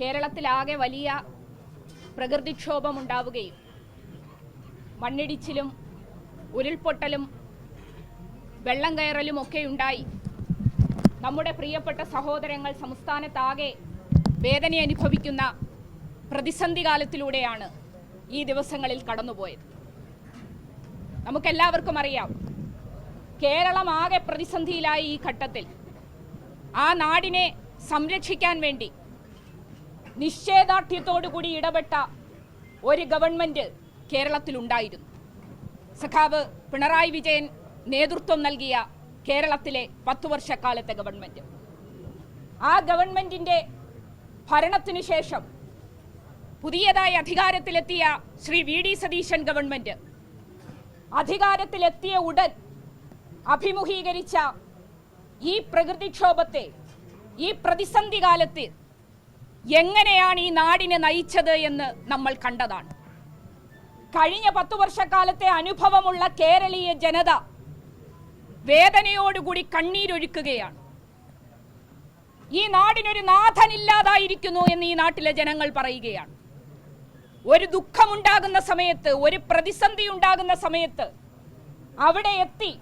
കേരളത്തിലാകെ വലിയ പ്രകൃതിക്ഷോഭം ഉണ്ടാവുകയും മണ്ണിടിച്ചിലും ഉരുൾപൊട്ടലും വെള്ളം കയറലും ഒക്കെ ഉണ്ടായി നമ്മുടെ പ്രിയപ്പെട്ട സഹോദരങ്ങൾ സംസ്ഥാനത്താകെ വേദന അനുഭവിക്കുന്ന പ്രതിസന്ധി കാലത്തിലൂടെയാണ് ഈ ദിവസങ്ങളിൽ കടന്നുപോയത്. നമുക്കെല്ലാവർക്കും അറിയാം, കേരളം ആകെ പ്രതിസന്ധിയിലായി ഈ ഘട്ടത്തിൽ ആ നാടിനെ സംരക്ഷിക്കാൻ വേണ്ടി നിശ്ചയദാർഢ്യത്തോടുകൂടി ഇടപെട്ട ഒരു ഗവൺമെന്റ് കേരളത്തിലുണ്ടായിരുന്നു. സഖാവ് പിണറായി വിജയൻ നേതൃത്വം നൽകിയ കേരളത്തിലെ 10 വർഷക്കാലത്തെ ഗവൺമെന്റ്. ആ ഗവൺമെന്റിന്റെ ഭരണത്തിനു ശേഷം പുതിയതായി അധികാരത്തിലെത്തിയ ശ്രീ വി.ഡി. സതീശൻ ഗവൺമെന്റ് അധികാരത്തിലെത്തിയ ഉടൻ അഭിമുഖീകരിച്ച ഈ പ്രകൃതിക്ഷോഭത്തെ, ഈ പ്രതിസന്ധി കാലത്ത് എങ്ങനെയാണ് ഈ നാടിനെ നയിച്ചത് എന്ന് നമ്മൾ കണ്ടതാണ്. കഴിഞ്ഞ 10 വർഷക്കാലത്തെ അനുഭവമുള്ള കേരളീയ ജനത വേദനയോടുകൂടി കണ്ണീരൊഴുക്കുകയാണ്. ഈ നാടിനൊരു നാഥനില്ലാതായിരിക്കുന്നു എന്ന് ഈ നാട്ടിലെ ജനങ്ങൾ പറയുകയാണ്. ഒരു ദുഃഖമുണ്ടാകുന്ന സമയത്ത്, ഒരു പ്രതിസന്ധി ഉണ്ടാകുന്ന സമയത്ത് അവിടെ എത്തി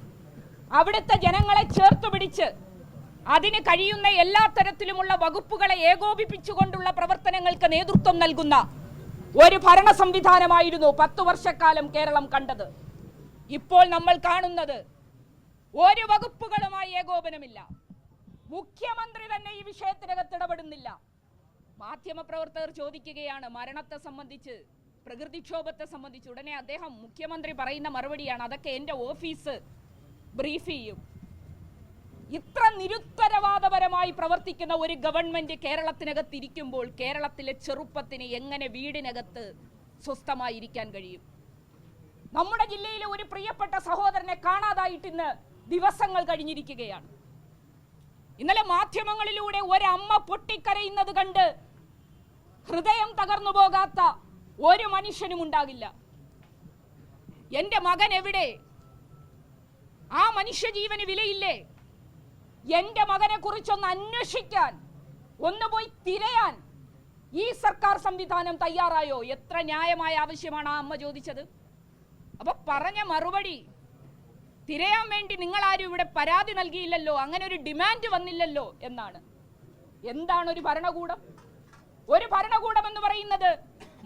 അവിടുത്തെ ജനങ്ങളെ ചേർത്തു പിടിച്ച് അതിന് കഴിയുന്ന എല്ലാ തരത്തിലുമുള്ള വകുപ്പുകളെ ഏകോപിപ്പിച്ചുകൊണ്ടുള്ള പ്രവർത്തനങ്ങൾക്ക് നേതൃത്വം നൽകുന്ന ഒരു ഭരണ സംവിധാനമായിരുന്നു 10 വർഷക്കാലം കേരളം കണ്ടത്. ഇപ്പോൾ നമ്മൾ കാണുന്നത് ഒരു വകുപ്പുകളുമായി ഏകോപനമില്ല. മുഖ്യമന്ത്രി തന്നെ ഈ വിഷയത്തിനകത്ത് ഇടപെടുന്നില്ല. മാധ്യമപ്രവർത്തകർ ചോദിക്കുകയാണ് മരണത്തെ സംബന്ധിച്ച്, പ്രകൃതിക്ഷോഭത്തെ സംബന്ധിച്ച്. ഉടനെ അദ്ദേഹം, മുഖ്യമന്ത്രി പറയുന്ന മറുപടിയാണ്, അതൊക്കെ എൻ്റെ ഓഫീസ് ബ്രീഫ് ചെയ്യും. ഇത്ര നിരുത്തരവാദപരമായി പ്രവർത്തിക്കുന്ന ഒരു ഗവൺമെന്റ് കേരളത്തിനകത്ത് ഇരിക്കുമ്പോൾ കേരളത്തിലെ ചെറുപ്പത്തിന് എങ്ങനെ വീടിനകത്ത് സ്വസ്ഥമായിരിക്കാൻ കഴിയും? നമ്മുടെ ജില്ലയിലെ ഒരു പ്രിയപ്പെട്ട സഹോദരനെ കാണാതായിട്ട് ഇന്ന് ദിവസങ്ങൾ കഴിഞ്ഞിരിക്കുകയാണ്. ഇന്നലെ മാധ്യമങ്ങളിലൂടെ ഒരമ്മ പൊട്ടിക്കരയുന്നത് കണ്ട് ഹൃദയം തകർന്നു പോകാത്ത ഒരു മനുഷ്യനും ഉണ്ടാകില്ല. എന്റെ മകൻ എവിടെ? ആ മനുഷ്യജീവന് വിലയില്ലേ? എന്റെ മകനെ കുറിച്ചൊന്ന് അന്വേഷിക്കാൻ, ഒന്ന് പോയി തിരയാൻ ഈ സർക്കാർ സംവിധാനം തയ്യാറായോ? എത്ര ന്യായമായ ആവശ്യമാണ് ആ അമ്മ ചോദിച്ചത്. അപ്പൊ പറഞ്ഞ മറുപടി, തിരയാൻ വേണ്ടി നിങ്ങൾ ആരും ഇവിടെ പരാതി നൽകിയില്ലല്ലോ, അങ്ങനെ ഒരു ഡിമാൻഡ് വന്നില്ലല്ലോ എന്നാണ്. എന്താണ് ഒരു ഭരണകൂടം? ഒരു ഭരണകൂടം എന്ന് പറയുന്നത്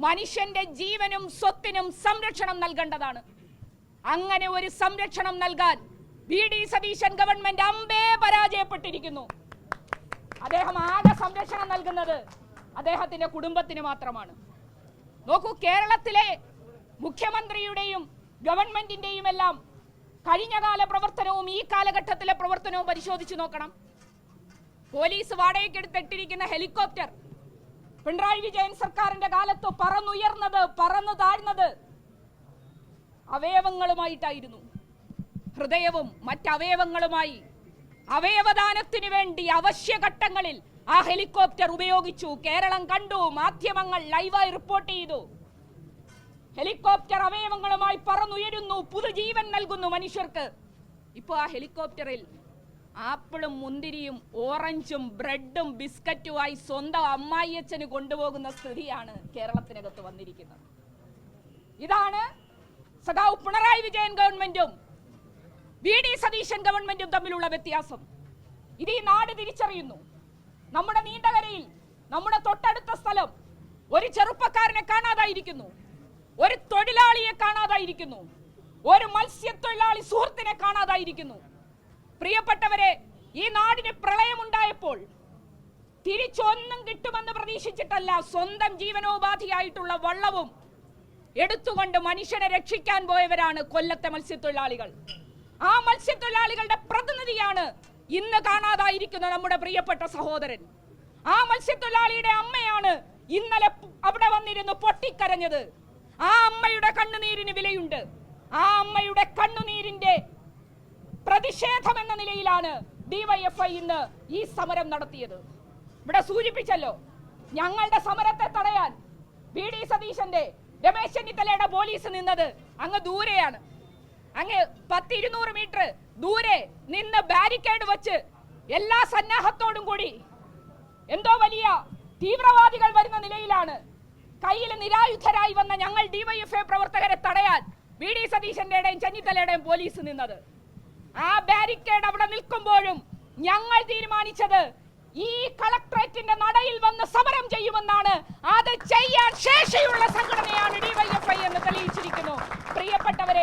മനുഷ്യന്റെ ജീവനും സ്വത്തിനും സംരക്ഷണം നൽകേണ്ടതാണ്. അങ്ങനെ ഒരു സംരക്ഷണം നൽകാൻ വി.ഡി. സതീശൻ ഗവൺമെന്റ് അമ്പേ പരാജയപ്പെട്ടിരിക്കുന്നു. അദ്ദേഹം ആകെ സംരക്ഷണം നൽകുന്നത് അദ്ദേഹത്തിന്റെ കുടുംബത്തിന് മാത്രമാണ്. നോക്കൂ, കേരളത്തിലെ മുഖ്യമന്ത്രിയുടെയും ഗവൺമെന്റിന്റെയും എല്ലാം കഴിഞ്ഞകാല പ്രവർത്തനവും ഈ കാലഘട്ടത്തിലെ പ്രവർത്തനവും പരിശോധിച്ചു നോക്കണം. പോലീസ് വാടകയ്ക്കെടുത്തിട്ടിരിക്കുന്ന ഹെലികോപ്റ്റർ പിണറായി വിജയൻ സർക്കാരിന്റെ കാലത്ത് പറന്നുയർന്നത്, പറന്നു താഴ്ന്നത് അവയവങ്ങളുമായിട്ടായിരുന്നു. ഹൃദയവും മറ്റവയവങ്ങളുമായി അവയവദാനത്തിന് വേണ്ടി അവശ്യഘട്ടങ്ങളിൽ ആ ഹെലികോപ്റ്റർ ഉപയോഗിച്ചു. കേരളം കണ്ടു, മാധ്യമങ്ങൾ ലൈവായി റിപ്പോർട്ട് ചെയ്തു. ഹെലികോപ്റ്റർ അവയവങ്ങളുമായി പറന്നുയരുന്നു, പുതുജീവൻ നൽകുന്നു മനുഷ്യർക്ക്. ഇപ്പോൾ ആ ഹെലികോപ്റ്ററിൽ ആപ്പിളും മുന്തിരിയും ഓറഞ്ചും ബ്രെഡും ബിസ്ക്കറ്റുമായി സ്വന്തം അമ്മായിയച്ഛന് കൊണ്ടുപോകുന്ന സ്ഥിതിയാണ് കേരളത്തിനകത്ത് വന്നിരിക്കുന്നത്. ഇതാണ് സഖാവ് പിണറായി വിജയൻ ഗവൺമെന്റും വി.ഡി. സതീശൻ ഗവൺമെന്റും തമ്മിലുള്ള വ്യത്യാസം. ഇത് ഈ നാട് തിരിച്ചറിയുന്നു. നമ്മുടെ നീണ്ടകരയിൽ, നമ്മുടെ തൊട്ടടുത്ത സ്ഥലം, ഒരു ചെറുപ്പക്കാരനെ കാണാതായിരിക്കുന്നു, ഒരു തൊഴിലാളിയെ കാണാതായിരിക്കുന്നു, ഒരു മത്സ്യത്തൊഴിലാളി സുഹൃത്തിനെ കാണാതായിരിക്കുന്നു. പ്രിയപ്പെട്ടവരെ, ഈ നാടിന് പ്രളയമുണ്ടായപ്പോൾ തിരിച്ചൊന്നും കിട്ടുമെന്ന് പ്രതീക്ഷിച്ചിട്ടല്ല, സ്വന്തം ജീവനോപാധിയായിട്ടുള്ള വള്ളവും എടുത്തുകൊണ്ട് മനുഷ്യനെ രക്ഷിക്കാൻ പോയവരാണ് കൊല്ലത്തെ മത്സ്യത്തൊഴിലാളികൾ. ആ മത്സ്യത്തൊഴിലാളികളുടെ പ്രതിനിധിയാണ് ഇന്ന് കാണാതായിരിക്കുന്ന നമ്മുടെ പ്രിയപ്പെട്ട സഹോദരൻ. ആ മത്സ്യത്തൊഴിലാളിയുടെ അമ്മയാണ് ഇന്നലെ അവിടെ വന്നിരുന്ന് പൊട്ടിക്കരഞ്ഞത്. ആ അമ്മയുടെ കണ്ണുനീരിന് വിലയുണ്ട്. ആ അമ്മയുടെ കണ്ണുനീരിന്റെ പ്രതിഷേധം എന്ന നിലയിലാണ് ഡിവൈഎഫ്ഐ ഇന്ന് ഈ സമരം നടത്തിയത്. ഇവിടെ സൂചിപ്പിച്ചല്ലോ, ഞങ്ങളുടെ സമരത്തെ തടയാൻ വി.ഡി. സതീശന്റെ, രമേശ് ചെന്നിത്തലയുടെ പോലീസ് നിന്നത് അങ്ങ് ദൂരെയാണ്. അങ്ങ് 10-200 മീറ്റർ ദൂരെ നിന്ന് ബാരിക്കേഡ് വെച്ച് എല്ലാ സന്നാഹത്തോടും കൂടി എന്തോ വലിയ തീവ്രവാദികൾ വരുന്ന നിലയിലാണ്. കയ്യിൽ നിരായുധരായി വന്ന ഞങ്ങൾ ഡിവൈഎഫ്ഐ പ്രവർത്തകരെ തടയാൻ വി.ഡി. സതീശന്റെയും ചെന്നിത്തലയുടെയും പോലീസ് നിന്നത്. ആ ബാരിക്കേഡ് അവിടെ നിൽക്കുമ്പോഴും ഞങ്ങൾ തീരുമാനിച്ചത് ഈ കളക്ടറേറ്റിന്റെ നടയിൽ വന്ന് സമരം ചെയ്യുമെന്നാണ്. അത് ചെയ്യാൻ ശേഷിയുള്ള